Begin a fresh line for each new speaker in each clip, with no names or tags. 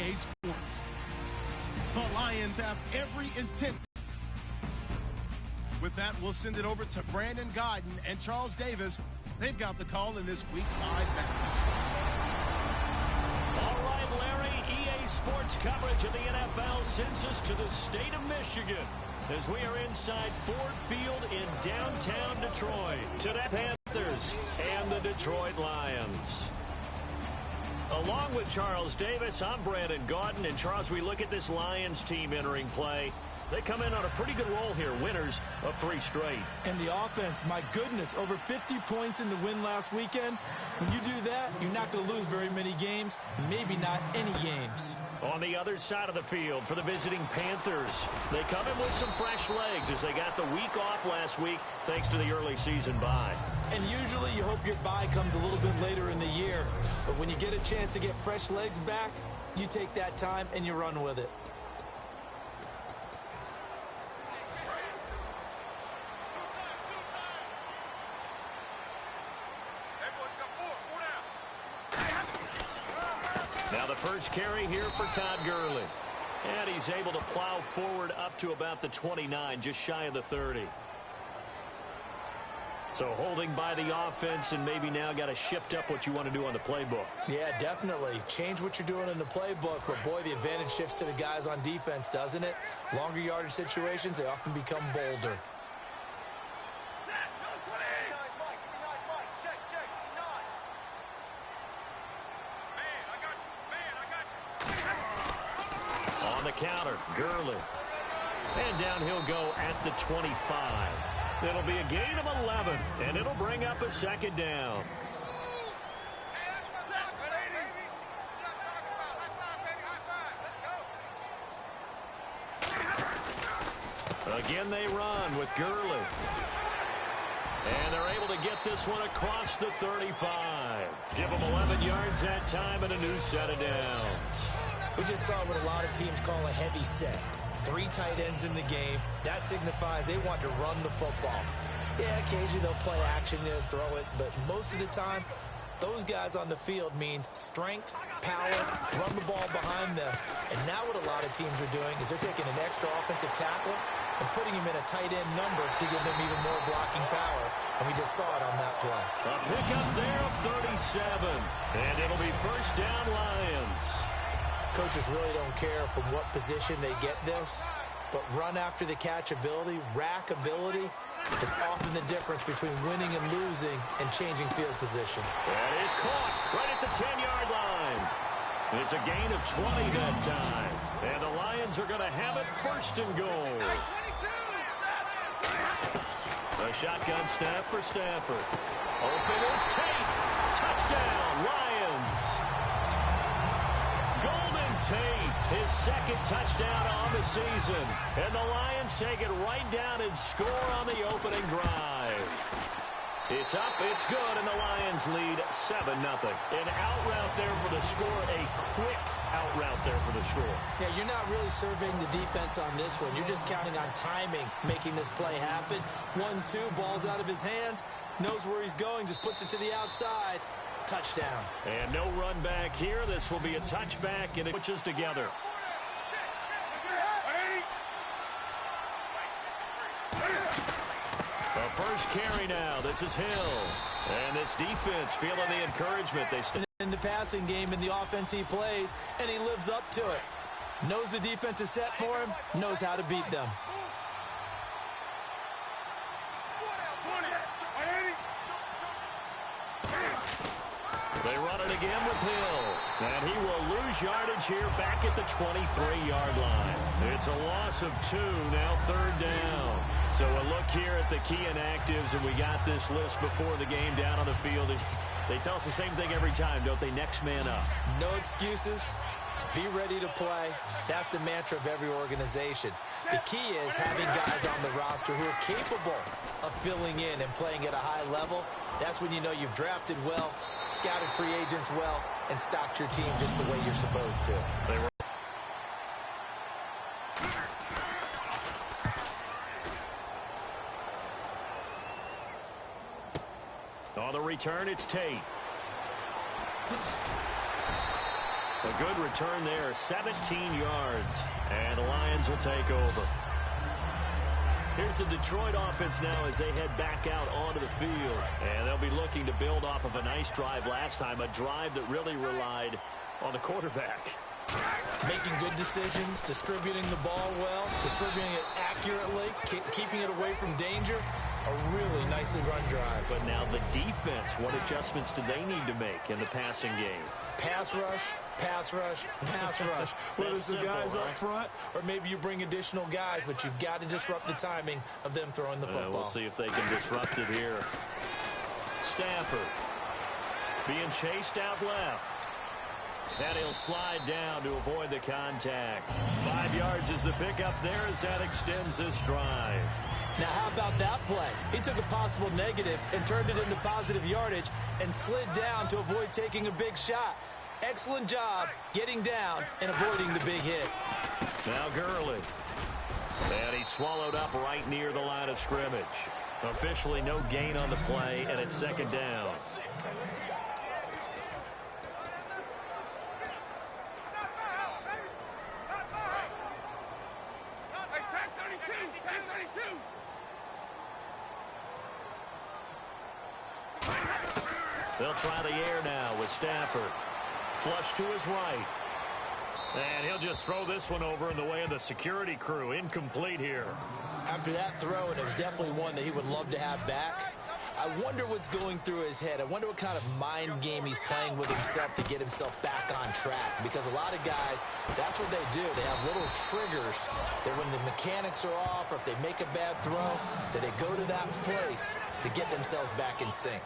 EA Sports. The Lions have every intent. With that, we'll send it over to Brandon Godden and Charles Davis. They've got the call in this Week 5 matchup.
All right, Larry, EA Sports coverage of the NFL sends us to the state of Michigan as we are inside Ford Field in downtown Detroit. To the Panthers and the Detroit Lions. Along with Charles Davis, I'm Brandon Godden. And Charles, we look at this Lions team entering play. They come in on a pretty good roll here, winners of 3 straight.
And the offense, my goodness, over 50 points in the win last weekend. When you do that, you're not going to lose very many games, maybe not any games.
On the other side of the field for the visiting Panthers, they come in with some fresh legs as they got the week off last week thanks to the early season bye.
And usually you hope your bye comes a little bit later in the year. But when you get a chance to get fresh legs back, you take that time and you run with it.
Now the first carry here for Todd Gurley. And he's able to plow forward up to about the 29, just shy of the 30. So holding by the offense and maybe now got to shift up what you want to do on the playbook.
Yeah, definitely. Change what you're doing in the playbook, but boy, the advantage shifts to the guys on defense, doesn't it? Longer yardage situations, they often become bolder.
On the counter, Gurley. And down he'll go at the 25. It'll be a gain of 11, and it'll bring up a second down. Again, they run with Gurley. And they're able to get this one across the 35. Give them 11 yards that time and a new set of downs.
We just saw what a lot of teams call a heavy set. 3 tight ends in the game. That signifies they want to run the football. Yeah, occasionally they'll play action, they'll throw it, but most of the time, those guys on the field means strength, power, run the ball behind them. And now what a lot of teams are doing is they're taking an extra offensive tackle and putting him in a tight end number to give them even more blocking power. And we just saw it on that play.
A pickup there of 37. And it'll be first down Lions.
Coaches really don't care from what position they get this, but run after the catch ability, rack ability, is often the difference between winning and losing and changing field position.
That is caught right at the 10-yard line. It's a gain of 20 that time. And the Lions are going to have it first and goal. A shotgun snap for Stafford. Open is Tate. Touchdown, Lions. Golden Tate, his second touchdown on the season. And the Lions take it right down and score on the opening drive. It's up, it's good, and the Lions lead 7-0. An out route there for the score, a quick out route there for the score.
Yeah, you're not really surveying the defense on this one. You're just counting on timing, making this play happen. 1-2, ball's out of his hands, knows where he's going, just puts it to the outside. Touchdown.
And no run back here. This will be a touchback, and it switches together. The first carry now. This is Hill. And this defense feeling the encouragement. They stand
in the passing game in the offense he plays, and he lives up to it. Knows the defense is set for him, knows how to beat them.
They run it again with Hill. And he will lose yardage here back at the 23-yard line. It's a loss of 2, now third down. So a look here at the key inactives, and we got this list before the game down on the field. They tell us the same thing every time, don't they? Next man up.
No excuses. Be ready to play. That's the mantra of every organization. The key is having guys on the roster who are capable of filling in and playing at a high level. That's when you know you've drafted well, scouted free agents well, and stocked your team just the way you're supposed to.
On the return, it's Tate. A good return there, 17 yards. And the Lions will take over. Here's the Detroit offense now as they head back out onto the field. And they'll be looking to build off of a nice drive last time, a drive that really relied on the quarterback.
Making good decisions, distributing the ball well, distributing it accurately, keeping it away from danger. A really nicely run drive.
But now the defense, what adjustments do they need to make in the passing game?
Pass rush, pass rush, pass rush. Whether it's the guys up front or maybe you bring additional guys, but you've got to disrupt the timing of them throwing the football.
We'll see if they can disrupt it here. Stafford being chased out left. And he'll slide down to avoid the contact. 5 yards is the pickup there as that extends this drive.
Now, how about that play? He took a possible negative and turned it into positive yardage and slid down to avoid taking a big shot. Excellent job getting down and avoiding the big hit.
Now Gurley. And he's swallowed up right near the line of scrimmage. Officially no gain on the play, and it's second down. They'll try the air now with Stafford. Flush to his right. And he'll just throw this one over in the way of the security crew. Incomplete here.
After that throw, and it was definitely one that he would love to have back, I wonder what's going through his head. I wonder what kind of mind game he's playing with himself to get himself back on track. Because a lot of guys, that's what they do. They have little triggers that when the mechanics are off or if they make a bad throw, that they go to that place to get themselves back in sync.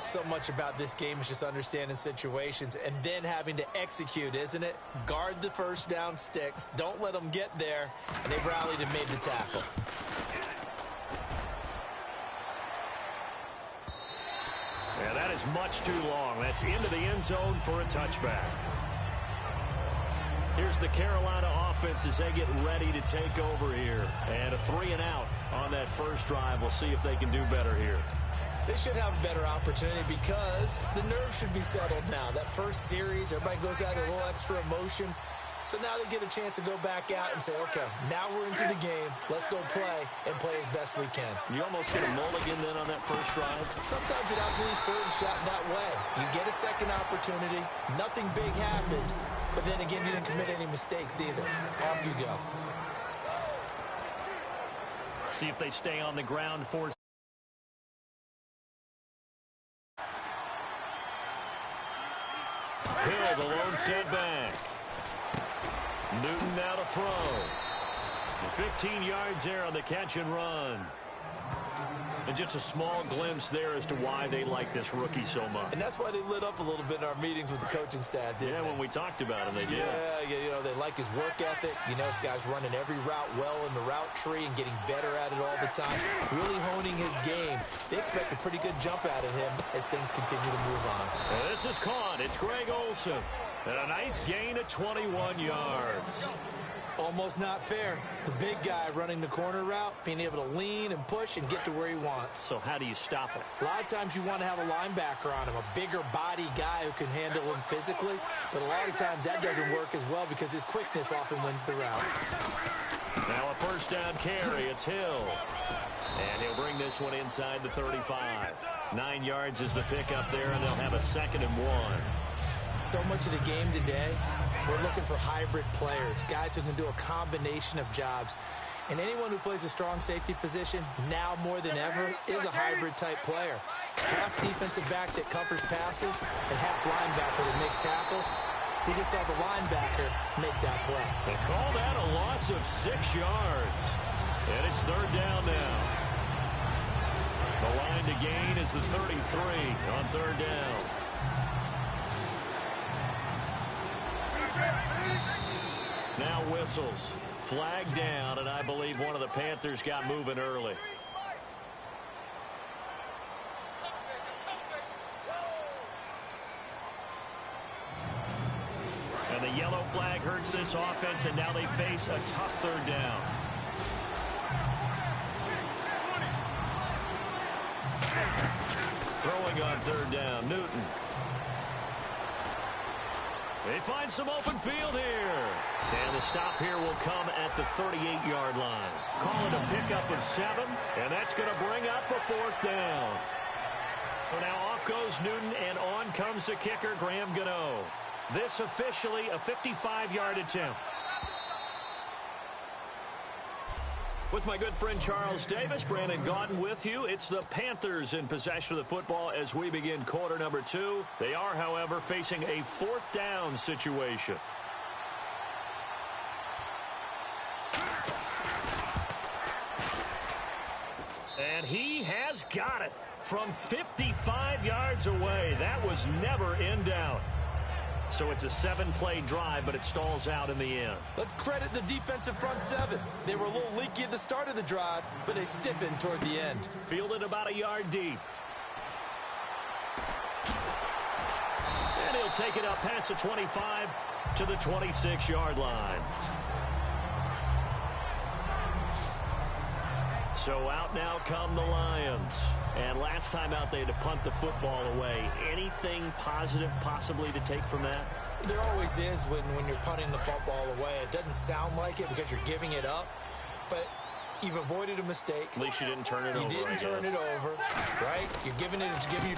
So much about this game is just understanding situations and then having to execute, isn't it? Guard the first down sticks. Don't let them get there. And they've rallied and made the tackle.
Yeah, that is much too long. That's into the end zone for a touchback. Here's the Carolina offense as they get ready to take over here. And a 3-and-out on that first drive. We'll see if they can do better here.
They should have a better opportunity because the nerves should be settled now. That first series, everybody goes out with a little extra emotion. So now they get a chance to go back out and say, okay, now we're into the game. Let's go play and play as best we can.
You almost get a mulligan then on that first drive?
Sometimes it actually serves that way. You get a second opportunity. Nothing big happened. But then again, you didn't commit any mistakes either. Off you go.
See if they stay on the ground for Hill, the lone setback. Newton now to throw. 15 yards there on the catch and run. And just a small glimpse there as to why they like this rookie so much.
And that's why they lit up a little bit in our meetings with the coaching staff, didn't they?
When we talked about him, they did.
Yeah, you know, they like his work ethic. You know, this guy's running every route well in the route tree and getting better at it all the time. Really honing his game. They expect a pretty good jump out of him as things continue to move on.
And this is caught. It's Greg Olsen. And a nice gain of 21 yards.
Almost not fair. The big guy running the corner route, being able to lean and push and get to where he wants.
So how do you stop it?
A lot of times you want to have a linebacker on him, a bigger body guy who can handle him physically. But a lot of times that doesn't work as well because his quickness often wins the route.
Now a first down carry. It's Hill. And he'll bring this one inside the 35. 9 yards is the pickup there, and they'll have a 2nd and 1.
So much of the game today, we're looking for hybrid players, guys who can do a combination of jobs. And anyone who plays a strong safety position, now more than ever, is a hybrid-type player. Half defensive back that covers passes and half linebacker that makes tackles. We just saw the linebacker make that play.
They call that a loss of 6 yards. And it's 3rd down now. The line to gain is the 33 on 3rd down. Now whistles. Flag down, and I believe one of the Panthers got moving early. And the yellow flag hurts this offense, and now they face a tough 3rd down. Throwing on 3rd down, Newton. They find some open field here. And the stop here will come at the 38-yard line. Call it a pickup of 7, and that's going to bring up a 4th down. So now off goes Newton, and on comes the kicker, Graham Gano. This officially a 55-yard attempt. With my good friend Charles Davis, Brandon Gaudin with you. It's the Panthers in possession of the football as we begin quarter number 2. They are, however, facing a 4th down situation. And he has got it from 55 yards away. That was never in doubt. So it's a 7-play drive, but it stalls out in the end.
Let's credit the defensive front 7. They were a little leaky at the start of the drive, but they stiffened toward the end.
Fielded about a yard deep. And he'll take it up past the 25 to the 26-yard line. So out now come the Lions. And last time out, they had to punt the football away. Anything positive possibly to take from that?
There always is when you're punting the football away. It doesn't sound like it because you're giving it up, but you've avoided a mistake.
At least you didn't turn it over.
You didn't turn it over, right? You're giving your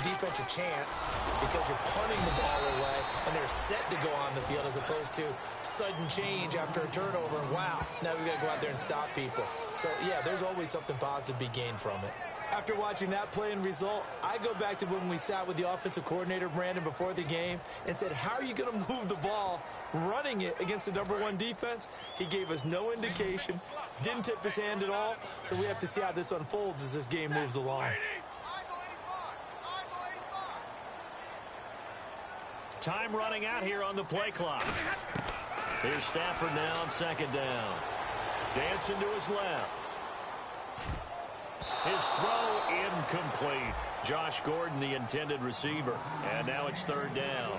defense a chance because you're punting the ball away, and they're set to go on the field as opposed to sudden change after a turnover, and wow, now we've got to go out there and stop people. So, yeah, there's always something positive to be gained from it. After watching that play and result, I go back to when we sat with the offensive coordinator, Brandon, before the game and said, how are you going to move the ball running it against the #1 defense? He gave us no indication, didn't tip his hand at all, so we have to see how this unfolds as this game moves along.
Time running out here on the play clock. Here's Stafford now on 2nd down. Dancing to his left. His throw incomplete. Josh Gordon, the intended receiver. And now it's 3rd down.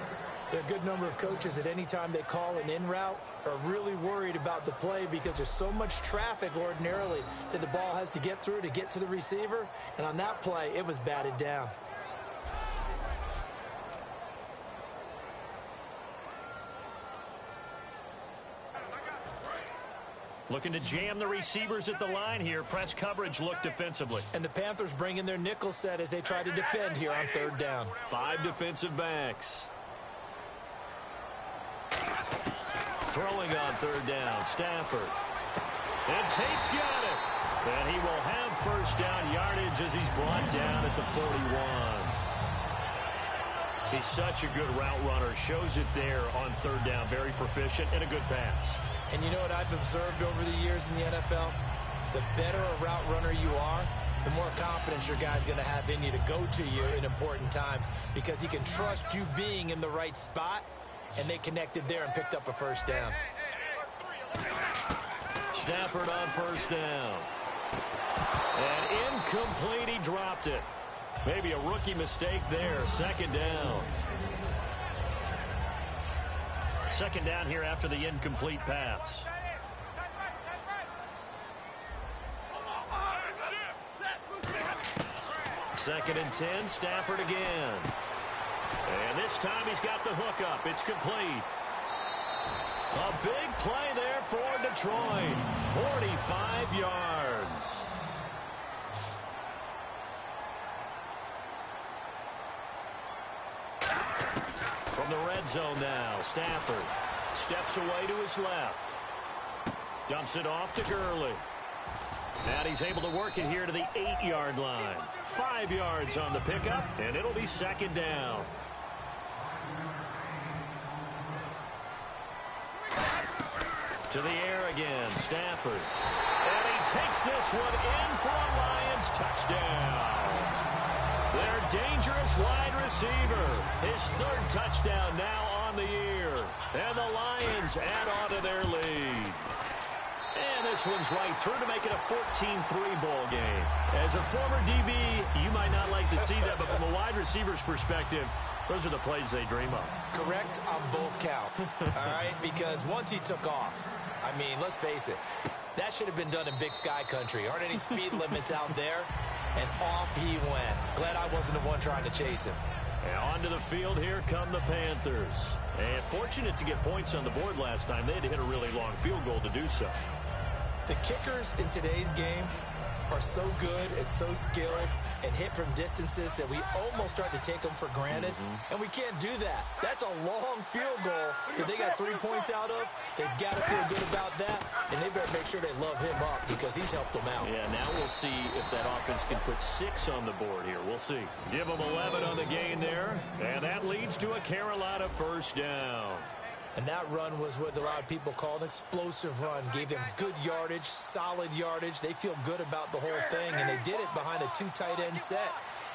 There are a good number of coaches that any time they call an in route are really worried about the play because there's so much traffic ordinarily that the ball has to get through to get to the receiver. And on that play, it was batted down.
Looking to jam the receivers at the line here. Press coverage look defensively.
And the Panthers bring in their nickel set as they try to defend here on 3rd down.
5 defensive backs. Throwing on 3rd down, Stafford. And Tate's got it. And he will have 1st down yardage as he's brought down at the 41. He's such a good route runner. Shows it there on 3rd down. Very proficient and a good pass.
And you know what I've observed over the years in the NFL? The better a route runner you are, the more confidence your guy's going to have in you to go to you in important times because he can trust you being in the right spot, and they connected there and picked up a 1st down.
Stafford on 1st down. And incomplete, he dropped it. Maybe a rookie mistake there. 2nd down. 2nd down here after the incomplete pass. Second and 10, Stafford again. And this time he's got the hook up. It's complete. A big play there for Detroit. 45 yards. From the red zone now, Stafford steps away to his left. Dumps it off to Gurley. And he's able to work it here to the 8-yard line. 5 yards on the pickup, and it'll be 2nd down. To the air again, Stafford. And he takes this one in for a Lions touchdown. Their dangerous wide receiver. His 3rd touchdown now on the year. And the Lions add on to their lead. And this one's right through to make it a 14-3 ball game. As a former DB, you might not like to see that, but from a wide receiver's perspective, those are the plays they dream of.
Correct on both counts, all right? Because once he took off, I mean, let's face it, that should have been done in Big Sky country. Aren't any speed limits out there? And off he went. Glad I wasn't the one trying to chase him.
And onto the field, here come the Panthers. And fortunate to get points on the board last time. They had to hit a really long field goal to do so.
The kickers in today's game are so good and so skilled and hit from distances that we almost start to take them for granted. And we can't do that. That's a long field goal that they got 3 points out of. They've got to feel good about that, and they better make sure they love him up because he's helped them out.
Yeah, now we'll see if that offense can put 6 on the board here. We'll see. Give them 11 on the gain there, and that leads to a Carolina first down.
And that run was what a lot of people call an explosive run. Gave them good yardage, solid yardage. They feel good about the whole thing, and they did it behind a 2 tight end set.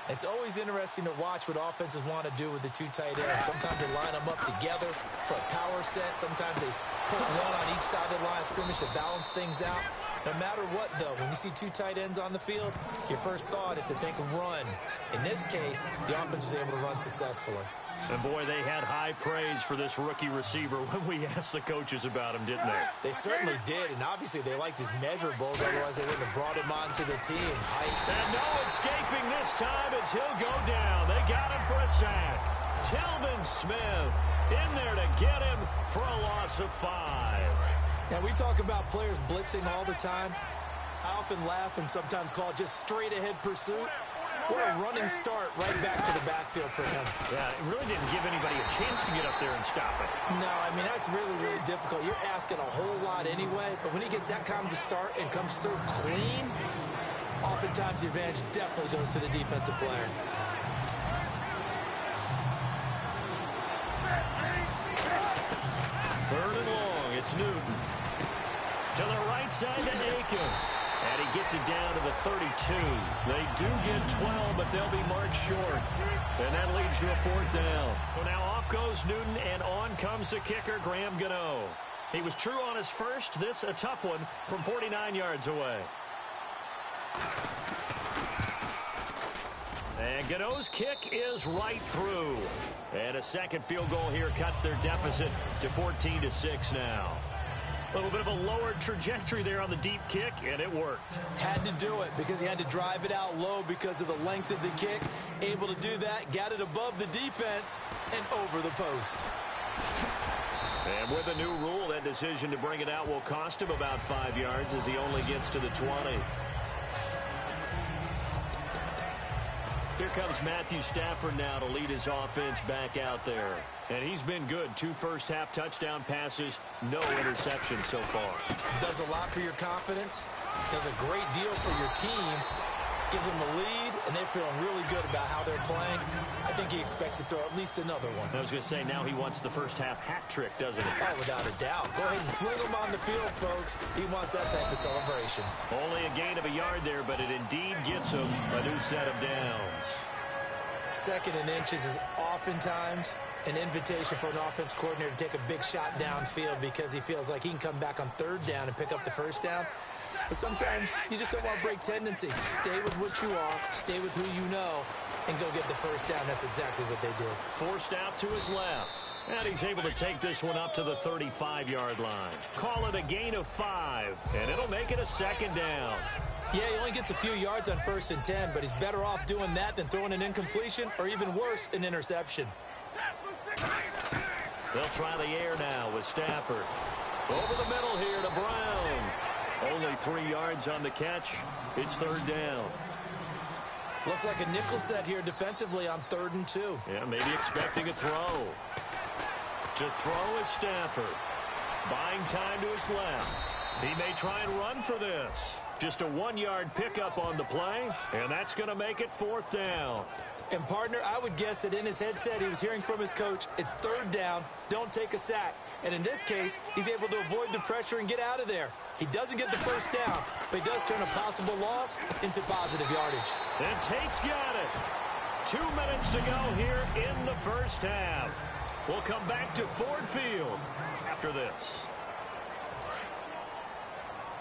It's always interesting to watch what offenses want to do with the 2 tight ends. Sometimes they line them up together for a power set. Sometimes they put one on each side of the line of scrimmage to balance things out. No matter what, though, when you see 2 tight ends on the field, your first thought is to think run. In this case, the offense was able to run successfully.
And, boy, they had high praise for this rookie receiver when we asked the coaches about him, didn't they?
They certainly did, and obviously they liked his measurables. Otherwise, they wouldn't have brought him onto the team.
And no escaping this time as he'll go down. They got him for a sack. Telvin Smith in there to get him for a loss of 5.
Now, we talk about players blitzing all the time. I often laugh and sometimes call it just straight-ahead pursuit. What a running start right back to the backfield for him.
Yeah, it really didn't give anybody a chance to get up there and stop it.
No, I mean, that's really, really difficult. You're asking a whole lot anyway, but when he gets that kind of a start and comes through clean, oftentimes the advantage definitely goes to the defensive player.
Third and long, it's Newton. To the right side to Aiken. And he gets it down to the 32. They do get 12, but they'll be marked short. And that leads to a 4th down. So now off goes Newton, and on comes the kicker, Graham Gano. He was true on his first. This a tough one from 49 yards away. And Gano's kick is right through. And a second field goal here cuts their deficit to 14-6 now. A little bit of a lower trajectory there on the deep kick, and it worked.
Had to do it because he had to drive it out low because of the length of the kick. Able to do that, got it above the defense, and over the post.
And with a new rule, that decision to bring it out will cost him about 5 yards as he only gets to the 20. Here comes Matthew Stafford now to lead his offense back out there. And he's been good. 2 first-half touchdown passes, no interceptions so far.
Does a lot for your confidence, does a great deal for your team, gives them a lead, and they're feeling really good about how they're playing. I think he expects to throw at least another one.
I was going to say, now he wants the first-half hat trick, doesn't he?
Oh, without a doubt. Go ahead and fling him on the field, folks. He wants that type of celebration.
Only a gain of a yard there, but it indeed gets him a new set of downs.
2nd and inches is oftentimes an invitation for an offense coordinator to take a big shot downfield because he feels like he can come back on 3rd down and pick up the first down. But sometimes you just don't want to break tendency. Stay with what you are, stay with who you know, and go get the first down. That's exactly what they did.
Forced out to his left. And he's able to take this one up to the 35-yard line. Call it a gain of 5, and it'll make it a 2nd down.
Yeah, he only gets a few yards on 1st and 10, but he's better off doing that than throwing an incompletion or even worse, an interception.
They'll try the air now with Stafford. Over the middle here to Brown. Only 3 yards on the catch. It's 3rd down.
Looks like a nickel set here defensively on 3rd and 2.
Yeah, maybe expecting a throw. To throw is Stafford. Buying time to his left. He may try and run for this. Just a 1-yard pickup on the play, and that's going to make it 4th down.
And, partner, I would guess that in his headset he was hearing from his coach, it's 3rd down, don't take a sack. And in this case, he's able to avoid the pressure and get out of there. He doesn't get the first down, but he does turn a possible loss into positive yardage.
And Tate's got it. 2 minutes to go here in the first half. We'll come back to Ford Field after this.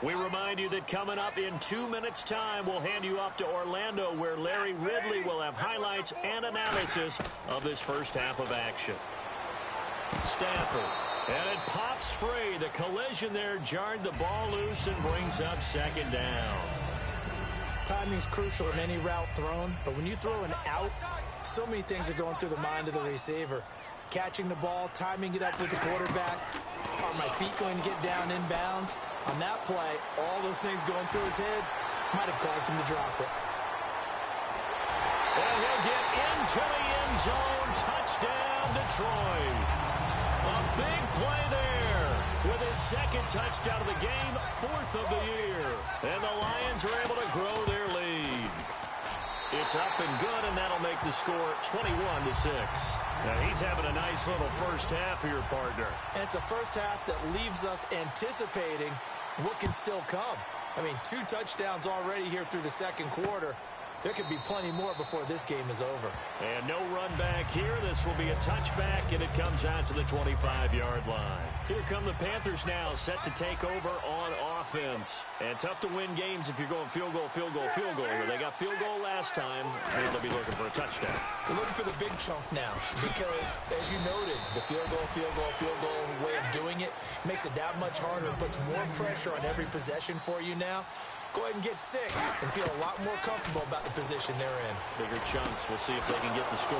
We remind you that coming up in 2 minutes' time, we'll hand you off to Orlando, where Larry Ridley will have highlights and analysis of this first half of action. Stafford, and it pops free. The collision there jarred the ball loose and brings up 2nd down.
Timing's crucial in any route thrown, but when you throw an out, So many things are going through the mind of the receiver. Catching the ball, timing it up with the quarterback. Are my feet going to get down inbounds? On that play, all those things going through his head might have caused him to drop it.
And he'll get into the end zone. Touchdown, Detroit. A big play there with his second touchdown of the game, 4th of the year. And the Lions are able to grow their lead. It's up and good, and that'll make the score 21-6. Now, he's having a nice little first half for your partner.
And it's a first half that leaves us anticipating what can still come. I mean, 2 touchdowns already here through the second quarter. There could be plenty more before this game is over.
And no run back here. This will be a touchback, and it comes out to the 25-yard line. Here come the Panthers now, set to take over on offense. And tough to win games if you're going field goal, field goal, field goal here. They got field goal last time, and they'll be looking for a touchdown.
We're looking for the big chunk now because, as you noted, the field goal way of doing it makes it that much harder and puts more pressure on every possession for you now. Go ahead and get 6 and feel a lot more comfortable about the position they're in.
Bigger chunks. We'll see if they can get the score.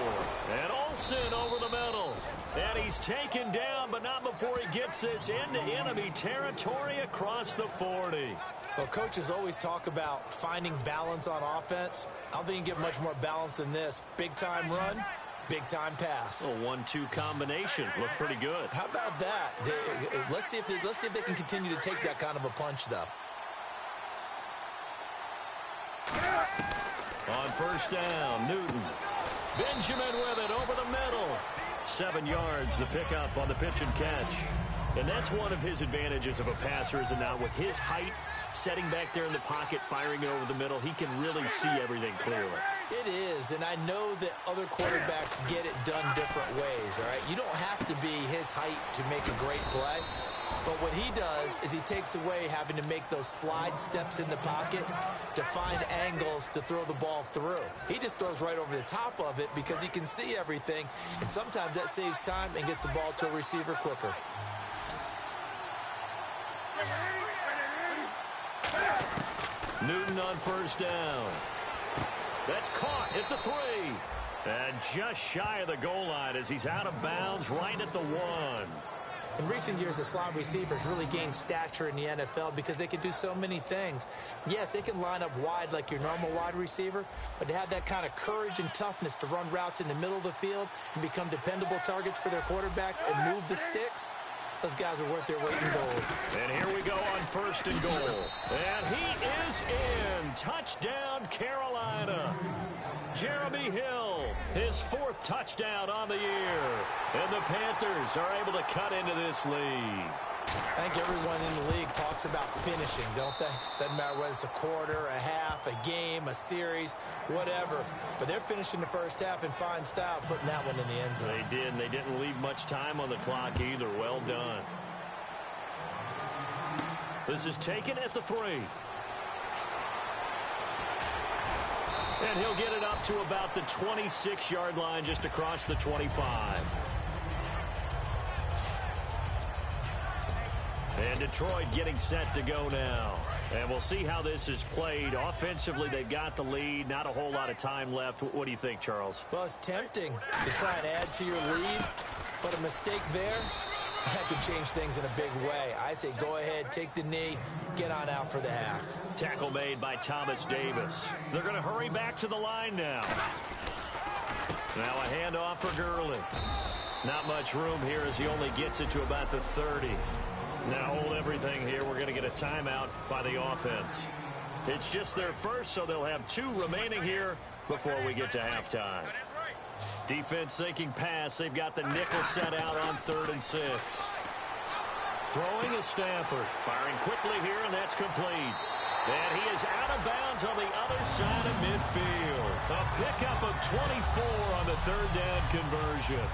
And Olsen over the middle. And he's taken down, but not before he gets this into enemy territory across the 40.
Well, coaches always talk about finding balance on offense. I don't think you can get much more balance than this. Big-time run, big-time pass.
A 1-2 combination. Looked pretty good.
How about that? Let's see if they can continue to take that kind of a punch, though.
On first down, Newton. Benjamin with it over the middle. 7 yards, the pickup on the pitch and catch. And that's one of his advantages of a passer, is it not? With his height, setting back there in the pocket, firing it over the middle, he can really see everything clearly.
It is, and I know that other quarterbacks get it done different ways, all right? You don't have to be his height to make a great play. But what he does is he takes away having to make those slide steps in the pocket to find angles to throw the ball through. He just throws right over the top of it because he can see everything, and sometimes that saves time and gets the ball to a receiver quicker.
Newton on first down. That's caught at the 3. And just shy of the goal line as he's out of bounds right at the 1.
In recent years, the slot receivers really gained stature in the NFL because they can do so many things. Yes, they can line up wide like your normal wide receiver, but to have that kind of courage and toughness to run routes in the middle of the field and become dependable targets for their quarterbacks and move the sticks, those guys are worth their weight in gold.
And here we go on first and goal. And he is in. Touchdown, Carolina. Jeremy Hill, his 4th touchdown on the year. And the Panthers are able to cut into this lead.
I think everyone in the league talks about finishing, don't they? Doesn't matter whether it's a quarter, a half, a game, a series, whatever. But they're finishing the first half in fine style, putting that one in the end zone.
They did, and they didn't leave much time on the clock either. Well done. This is taken at the 3. And he'll get it up to about the 26-yard line, just across the 25. And Detroit getting set to go now. And we'll see how this is played. Offensively, they've got the lead. Not a whole lot of time left. What do you think, Charles?
Well, it's tempting to try and add to your lead, but a mistake there, that could change things in a big way. I say go ahead, take the knee, get on out for the half.
Tackle made by Thomas Davis. They're going to hurry back to the line now. Now a handoff for Gurley. Not much room here as he only gets it to about the 30. Now hold everything here. We're going to get a timeout by the offense. It's just their first, so they'll have 2 remaining here before we get to halftime. Defense thinking pass. They've got the nickel set out on 3rd and 6. Throwing is Stafford. Firing quickly here, and that's complete. And he is out of bounds on the other side of midfield. A pickup of 24 on the 3rd down conversion.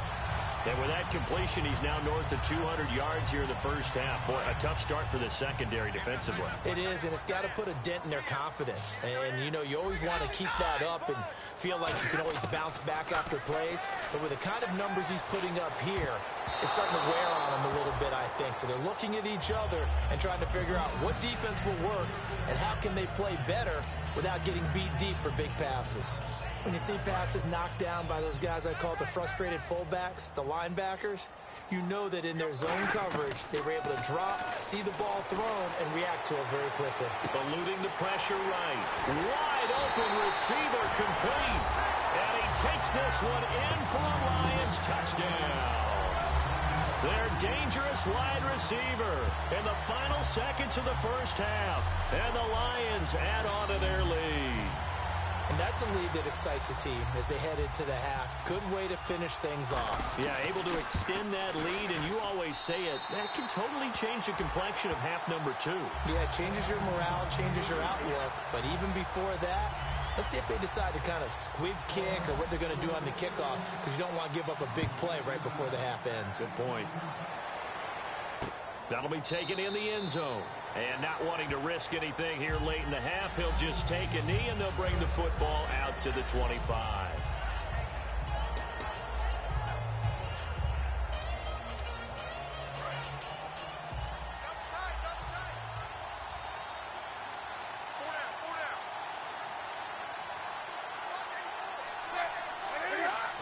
And with that completion, he's now north of 200 yards here in the first half. Boy, a tough start for the secondary defensively.
It is, and it's got to put a dent in their confidence. And, you know, you always want to keep that up and feel like you can always bounce back after plays. But with the kind of numbers he's putting up here, it's starting to wear on them a little bit, I think. So they're looking at each other and trying to figure out what defense will work and how can they play better without getting beat deep for big passes. When you see passes knocked down by those guys I call the frustrated fullbacks, the linebackers, you know that in their zone coverage, they were able to drop, see the ball thrown, and react to it very quickly.
Eluding the pressure right. Wide open receiver complete. And he takes this one in for a Lions touchdown. Their dangerous wide receiver in the final seconds of the first half. And the Lions add on to their lead.
And that's a lead that excites a team as they head into the half. Good way to finish things off.
Yeah, able to extend that lead, and you always say it, that can totally change the complexion of half number 2.
Yeah, it changes your morale, changes your outlook. But even before that, let's see if they decide to kind of squib kick or what they're going to do on the kickoff, because you don't want to give up a big play right before the half ends.
Good point. That'll be taken in the end zone. And not wanting to risk anything here late in the half, he'll just take a knee, and they'll bring the football out to the 25.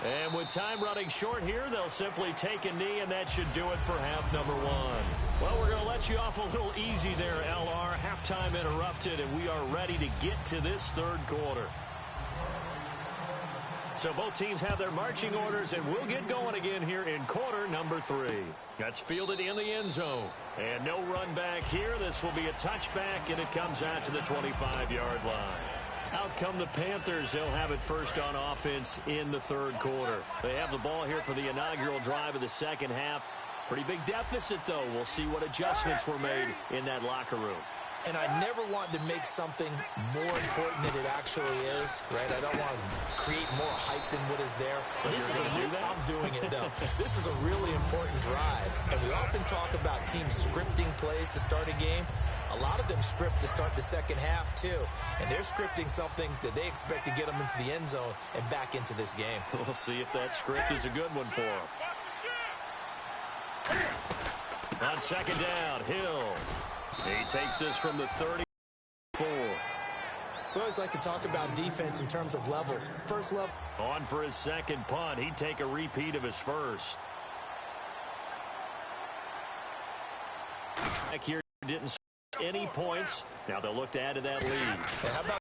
And with time running short here, they'll simply take a knee, and that should do it for half number 1. Well, we're going to let you off a little easy there, LR. Halftime interrupted, and we are ready to get to this third quarter. So both teams have their marching orders, and we'll get going again here in quarter number 3. That's fielded in the end zone. And no run back here. This will be a touchback, and it comes out to the 25-yard line. Out come the Panthers. They'll have it first on offense in the third quarter. They have the ball here for the inaugural drive of the second half. Pretty big deficit, though. We'll see what adjustments were made in that locker room.
And I never want to make something more important than it actually is, right? I don't want to create more hype than what is there. But this is I'm doing it, though. This is a really important drive. And we often talk about teams scripting plays to start a game. A lot of them script to start the second half, too. And they're scripting something that they expect to get them into the end zone and back into this game.
We'll see if that script is a good one for them. On second down, Hill. He takes this from the 34.
We always like to talk about defense in terms of levels. First level.
On for his second punt. He'd take a repeat of his first. Back here didn't score any points. Now they'll look to add to that lead.
How about